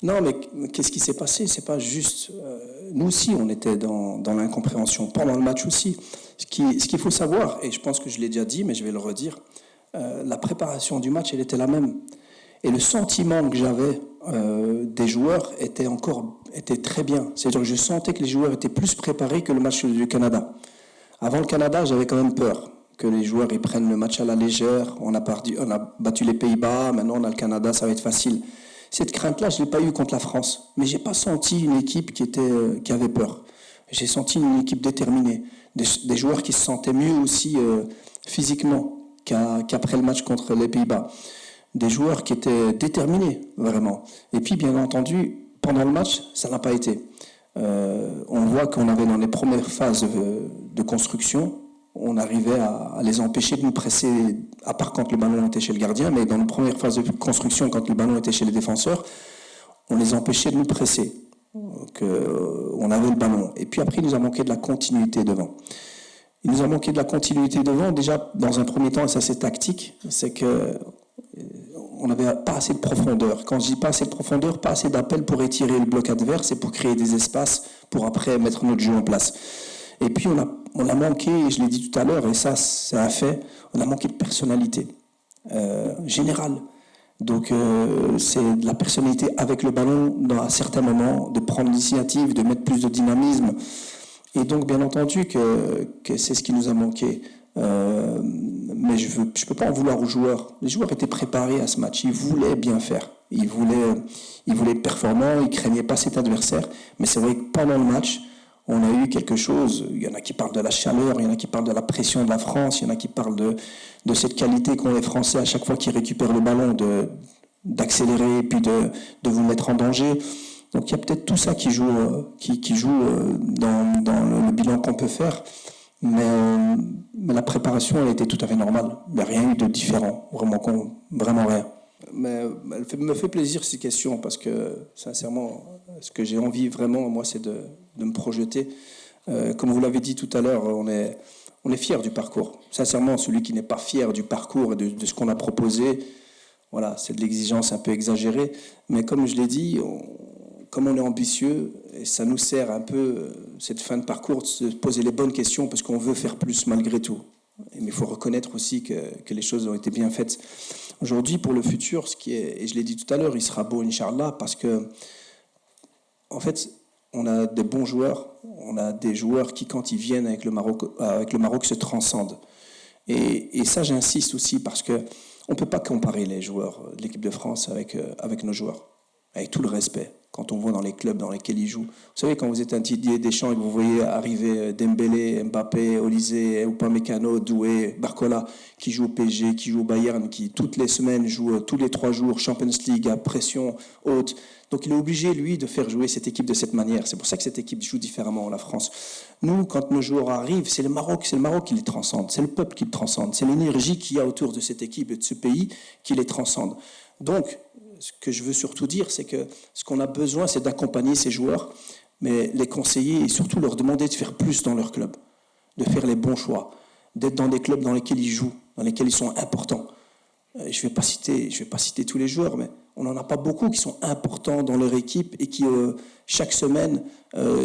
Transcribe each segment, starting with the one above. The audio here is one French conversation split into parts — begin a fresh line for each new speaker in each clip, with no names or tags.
Non, mais qu'est-ce qui s'est passé? C'est pas juste. Nous aussi, on était dans l'incompréhension pendant le match aussi. Ce qu'il faut savoir, et je pense que je l'ai déjà dit, mais je vais le redire, la préparation du match, elle était la même. Et le sentiment que j'avais des joueurs était très bien. C'est-à-dire que je sentais que les joueurs étaient plus préparés que le match du Canada. Avant le Canada, j'avais quand même peur que les joueurs ils prennent le match à la légère. On a battu les Pays-Bas, maintenant on a le Canada, ça va être facile. Cette crainte-là, je ne l'ai pas eue contre la France. Mais je n'ai pas senti une équipe qui avait peur. J'ai senti une équipe déterminée. Des joueurs qui se sentaient mieux aussi physiquement qu'après le match contre les Pays-Bas. Des joueurs qui étaient déterminés, vraiment. Et puis, bien entendu, pendant le match, ça n'a pas été. On voit qu'on avait dans les premières phases de construction, on arrivait à les empêcher de nous presser, à part quand le ballon était chez le gardien, mais dans les premières phases de construction, quand le ballon était chez les défenseurs, on les empêchait de nous presser. Donc, on avait le ballon. Et puis après, il nous a manqué de la continuité devant. Il nous a manqué de la continuité devant, déjà, dans un premier temps, et ça c'est tactique, c'est que on n'avait pas assez de profondeur. Quand je dis pas assez de profondeur, pas assez d'appel pour étirer le bloc adverse et pour créer des espaces pour après mettre notre jeu en place. Et puis on a manqué, je l'ai dit tout à l'heure, et ça c'est un fait, on a manqué de personnalité générale. Donc c'est de la personnalité avec le ballon à certains moments, de prendre l'initiative, de mettre plus de dynamisme. Et donc bien entendu que c'est ce qui nous a manqué. Mais je peux pas en vouloir aux joueurs. Les joueurs étaient préparés à ce match, ils voulaient bien faire, ils voulaient être performants, ils craignaient pas cet adversaire. Mais c'est vrai que pendant le match, on a eu quelque chose. Il y en a qui parlent de la chaleur, il y en a qui parlent de la pression de la France, il y en a qui parlent de cette qualité qu'ont les Français à chaque fois qu'ils récupèrent le ballon, d'accélérer et puis de vous mettre en danger. Donc il y a peut-être tout ça qui joue dans le bilan qu'on peut faire. Mais la préparation, elle était tout à fait normale. Il n'y a rien eu de différent, vraiment rien. Mais elle me fait plaisir ces questions parce que, sincèrement, ce que j'ai envie vraiment, moi, c'est de me projeter. Comme vous l'avez dit tout à l'heure, on est fier du parcours. Sincèrement, celui qui n'est pas fier du parcours et de ce qu'on a proposé, voilà, c'est de l'exigence un peu exagérée. Mais comme je l'ai dit, comme on est ambitieux, et ça nous sert un peu, cette fin de parcours, de se poser les bonnes questions parce qu'on veut faire plus malgré tout. Mais il faut reconnaître aussi que les choses ont été bien faites. Aujourd'hui, pour le futur, et je l'ai dit tout à l'heure, il sera beau, Inch'Allah, parce que, en fait, on a des bons joueurs, on a des joueurs qui, quand ils viennent avec le Maroc se transcendent. Et ça, j'insiste aussi, parce qu'on ne peut pas comparer les joueurs de l'équipe de France avec nos joueurs, avec tout le respect. Quand on voit dans les clubs dans lesquels ils jouent. Vous savez, quand vous êtes un Didier Deschamps et que vous voyez arriver Dembélé, Mbappé, Olysée, Upamecano, Doué, Barcola, qui jouent au PSG, qui jouent au Bayern, qui toutes les semaines jouent tous les 3 jours, Champions League à pression haute. Donc il est obligé, lui, de faire jouer cette équipe de cette manière. C'est pour ça que cette équipe joue différemment, la France. Nous, quand nos joueurs arrivent, c'est le Maroc qui les transcende, c'est le peuple qui le transcende, c'est l'énergie qu'il y a autour de cette équipe et de ce pays qui les transcende. Donc, ce que je veux surtout dire, c'est que ce qu'on a besoin, c'est d'accompagner ces joueurs, mais les conseiller et surtout leur demander de faire plus dans leur club, de faire les bons choix, d'être dans des clubs dans lesquels ils jouent, dans lesquels ils sont importants. Je vais pas citer tous les joueurs, mais on n'en a pas beaucoup qui sont importants dans leur équipe et qui, chaque semaine,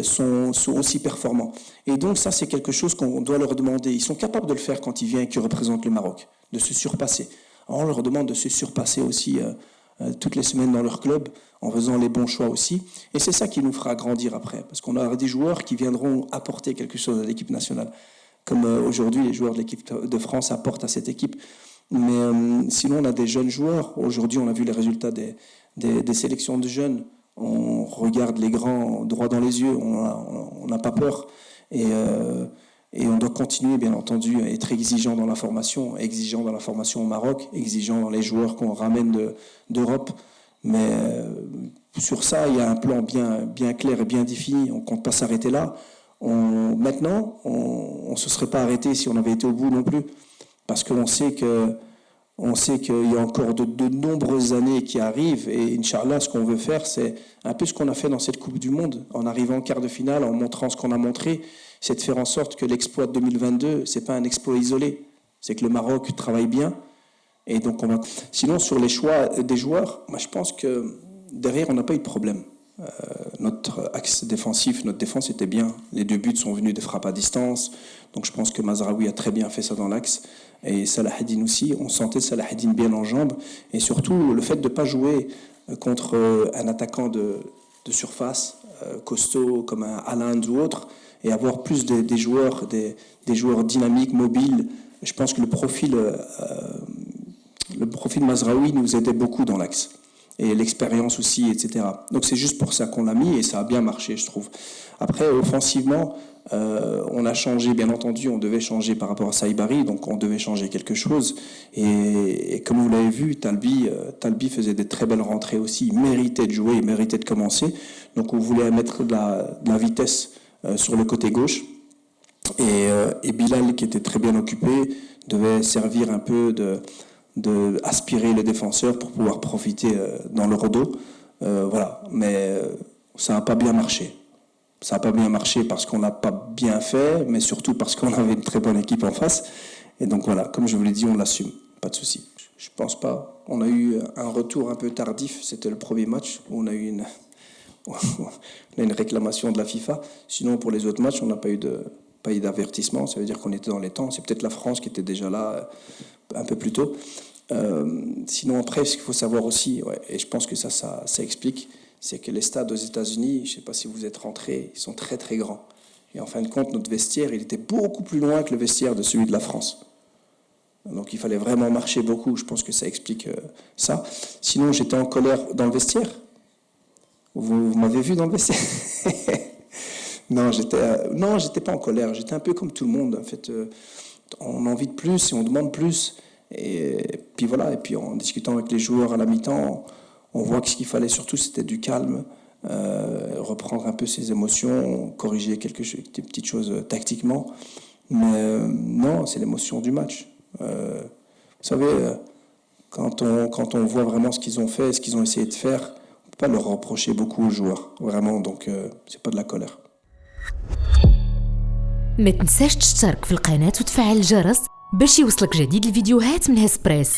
sont aussi performants. Et donc ça, c'est quelque chose qu'on doit leur demander. Ils sont capables de le faire quand ils viennent et qu'ils représentent le Maroc, de se surpasser. Alors on leur demande de se surpasser aussi toutes les semaines dans leur club, en faisant les bons choix aussi. Et c'est ça qui nous fera grandir après, parce qu'on aura des joueurs qui viendront apporter quelque chose à l'équipe nationale, comme aujourd'hui les joueurs de l'équipe de France apportent à cette équipe. Mais sinon, on a des jeunes joueurs. Aujourd'hui, on a vu les résultats des sélections de jeunes. On regarde les grands droit dans les yeux, on n'a pas peur. Et on doit continuer, bien entendu, à être exigeant dans la formation au Maroc, exigeant dans les joueurs qu'on ramène d'Europe. Mais sur ça, il y a un plan bien clair et bien défini. On ne compte pas s'arrêter là. Maintenant, on ne se serait pas arrêté si on avait été au bout non plus. Parce qu'on sait qu'il y a encore de nombreuses années qui arrivent. Et Inch'Allah, ce qu'on veut faire, c'est un peu ce qu'on a fait dans cette Coupe du Monde, en arrivant en quart de finale, en montrant ce qu'on a montré. C'est de faire en sorte que l'exploit de 2022, ce n'est pas un exploit isolé. C'est que le Maroc travaille bien. Et donc Sinon, sur les choix des joueurs, moi je pense que derrière, on n'a pas eu de problème. Notre axe défensif, notre défense était bien. Les 2 buts sont venus de frappes à distance. Donc je pense que Mazraoui a très bien fait ça dans l'axe. Et Salah Eddine aussi. On sentait Salah Eddine bien en jambes. Et surtout, le fait de ne pas jouer contre un attaquant de surface, costaud comme un Haaland ou autre, et avoir plus des joueurs dynamiques, mobiles. Je pense que le profil Mazraoui nous aidait beaucoup dans l'axe. Et l'expérience aussi, etc. Donc c'est juste pour ça qu'on l'a mis et ça a bien marché, je trouve. Après, offensivement, on a changé, bien entendu, on devait changer par rapport à Saïbari, donc on devait changer quelque chose. Et comme vous l'avez vu, Talbi faisait des très belles rentrées aussi, il méritait de jouer, il méritait de commencer. Donc on voulait mettre de la vitesse sur le côté gauche. Et Bilal, qui était très bien occupé, devait servir un peu de aspirer le défenseur pour pouvoir profiter dans le rodo. Voilà. Mais ça n'a pas bien marché. Ça n'a pas bien marché parce qu'on n'a pas bien fait, mais surtout parce qu'on avait une très bonne équipe en face. Et donc voilà, comme je vous l'ai dit, on l'assume. Pas de souci. Je pense pas. On a eu un retour un peu tardif. C'était le premier match où on a eu une réclamation de la FIFA. Sinon, pour les autres matchs, on n'a pas eu d'avertissement. Ça veut dire qu'on était dans les temps. C'est peut-être la France qui était déjà là un peu plus tôt. Sinon, après, ce qu'il faut savoir aussi, et je pense que ça explique, c'est que les stades aux États-Unis, je ne sais pas si vous êtes rentrés, ils sont très très grands. Et en fin de compte, notre vestiaire, il était beaucoup plus loin que le vestiaire de celui de la France. Donc il fallait vraiment marcher beaucoup. Je pense que ça explique ça. Sinon, j'étais en colère dans le vestiaire. Vous m'avez vu dans le vestiaire? Non, j'étais pas en colère. J'étais un peu comme tout le monde. En fait, on a envie de plus et on demande plus. Et puis voilà. Et puis en discutant avec les joueurs à la mi-temps, on voit que ce qu'il fallait surtout, c'était du calme, reprendre un peu ses émotions, corriger des petites choses tactiquement. Mais non, c'est l'émotion du match. Vous savez, quand on voit vraiment ce qu'ils ont fait, ce qu'ils ont essayé de faire, on ne peut pas leur reprocher beaucoup aux joueurs. Vraiment, donc c'est pas de la colère.
ما تنساش تشترك في القناة وتفعل الجرس باش يوصلك جديد الفيديوهات من هسبريس.